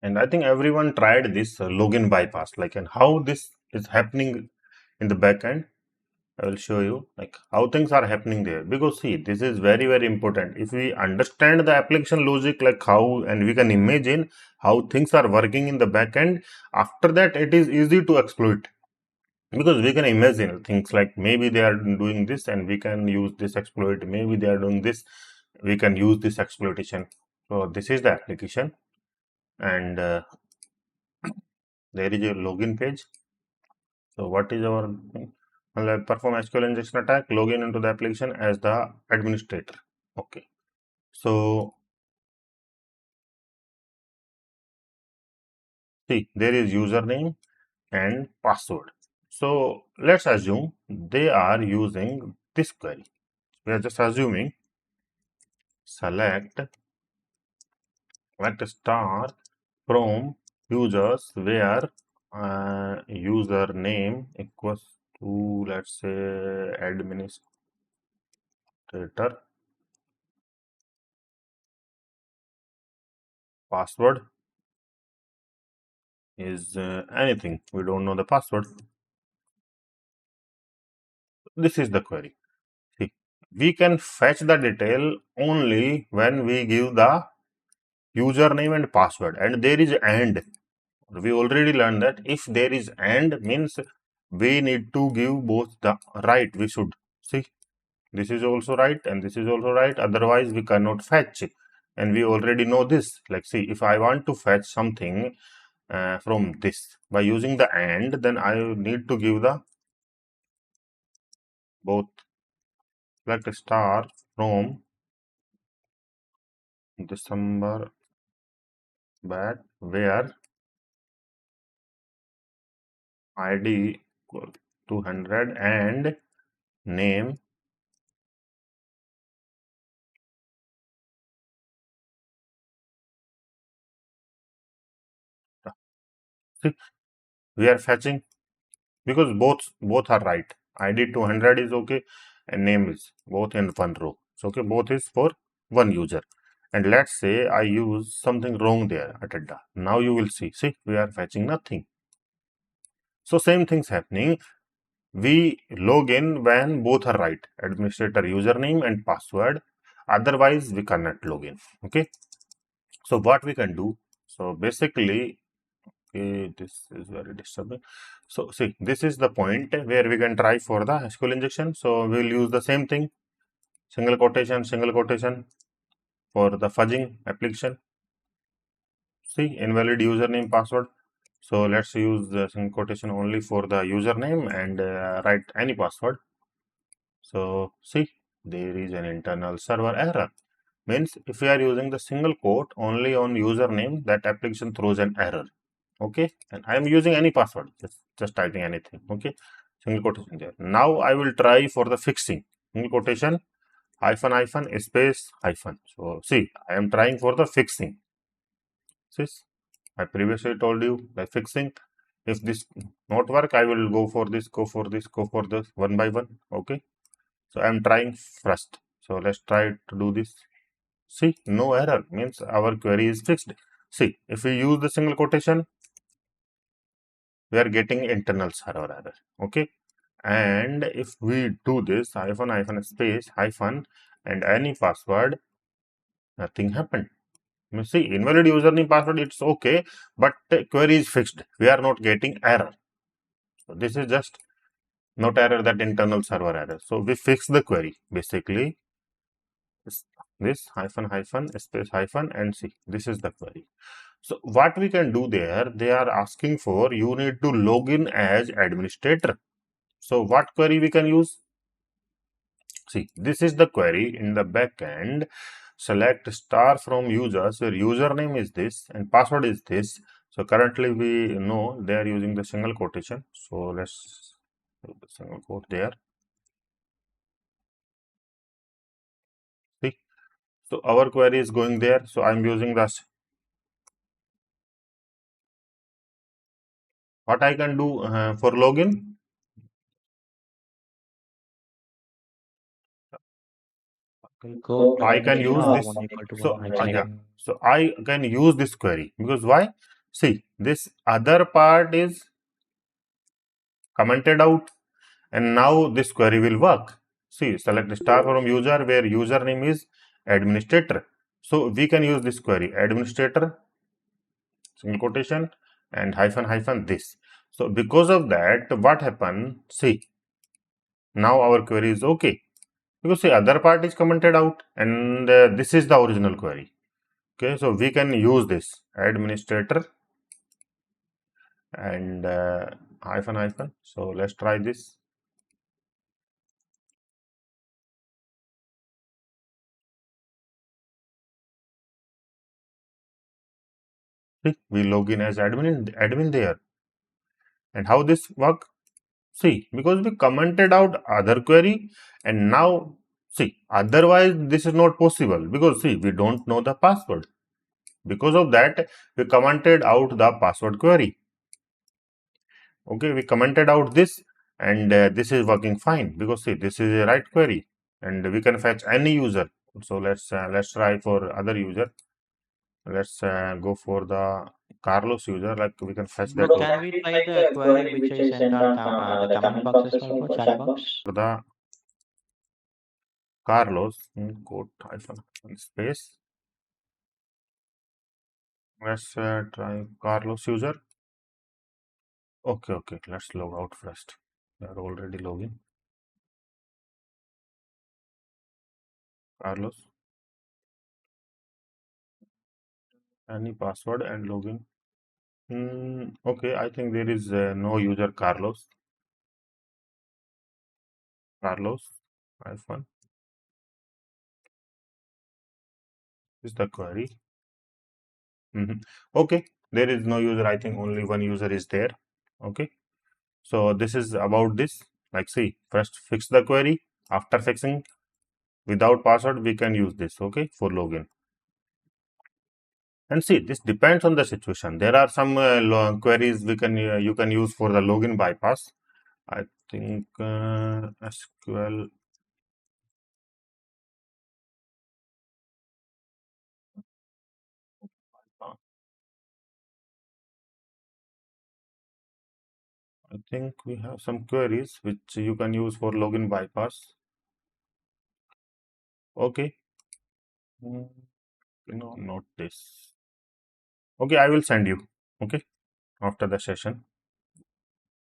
And I think everyone tried this login bypass, like, and how this is happening in the backend. I will show you like how things are happening there, because see, this is very, very important. If we understand the application logic, like how, and we can imagine how things are working in the backend, after that it is easy to exploit, because we can imagine things like maybe they are doing this and we can use this exploit, maybe they are doing this, we can use this exploitation. So this is the application, and there is a login page. So what is our thing? Perform SQL injection attack, login into the application as the administrator. Okay. So see, there is username and password. So let's assume they are using this query. We are just assuming select star from users where username equals to, let's say, administrator, password is anything, we don't know the password. This is the query. See, we can fetch the detail only when we give the username and password, and there is and. We already learned that if there is and, means we need to give both the right. We should see, this is also right and this is also right, otherwise we cannot fetch. And we already know this, like, see, if I want to fetch something from this by using the and, then I need to give the both, like a star from December back where id equal 200 and name. See, we are fetching because both are right. id 200 is okay and name is both in one row. So okay, both is for one user. And let's say I use something wrong there at a. Now you will see, we are fetching nothing. So same things happening. We log in when both are right, administrator username and password. Otherwise, we cannot log in. Okay. So what we can do? So basically, okay, this is very disturbing. So see, this is the point where we can try for the SQL injection. So we will use the same thing, single quotation for the fudging application. See, invalid username password. So let's use the single quotation only for the username and write any password. So see, there is an internal server error. Means if we are using the single quote only on username, that application throws an error. Okay, and I am using any password, just typing anything. Okay, single quotation there. Now I will try for the fixing, single quotation hyphen hyphen space hyphen. So see, I am trying for the fixing. See, I previously told you by fixing. If this not work, I will go for this, go for this, go for this, one by one. Okay, so I am trying first. So let's try to do this. See, no error, means our query is fixed. See, if we use the single quotation, we are getting internal server error. Okay, and if we do this hyphen hyphen space hyphen and any password, nothing happened. You see, invalid username password, it's okay, but query is fixed. We are not getting error. So this is just not error, that internal server error. So we fix the query. Basically, this hyphen hyphen space hyphen and see, this is the query. So what we can do there, they are asking for you need to log in as administrator. So what query we can use? See, this is the query in the backend. Select star from users where username is this and password is this. So currently we know they are using the single quotation. So let's do the single quote there. See, so our query is going there. So I'm using this. What I can do for login? So I can condition use of this. 1 equal to So 1 I yeah, check. so I can use this query because why? See, this other part is commented out, and now this query will work. See, select star from user where username is administrator. So we can use this query administrator single quotation and hyphen hyphen this. So because of that, what happened? See, now our query is okay because the other part is commented out, and this is the original query. Okay, so we can use this administrator and hyphen hyphen. So let's try this. See, we log in as admin there. And how this work? See, because we commented out other query, and now see, otherwise this is not possible because see, we don't know the password. Because of that, we commented out the password query. Okay, we commented out this, and this is working fine because see, this is a right query, and we can fetch any user. So let's try for other user. Let's go for the Carlos user. Like we can fetch that Bro, can we try the query which I sent on the comment box as well, bro? Chat box. for the Carlos quote hyphen space. Let's try Carlos user. Okay, let's log out first. We are already logging. Carlos, any password and login. Okay, I think there is no user Carlos. Carlos hyphen is the query. Okay, there is no user. I think only one user is there. Okay, so this is about this. Like, see, first fix the query. After fixing without password, we can use this. Okay, for login. And see, this depends on the situation. There are some queries we can you can use for the login bypass. I think SQL. I think we have some queries which you can use for login bypass. Okay. No, not this. Okay, I will send you. Okay, after the session.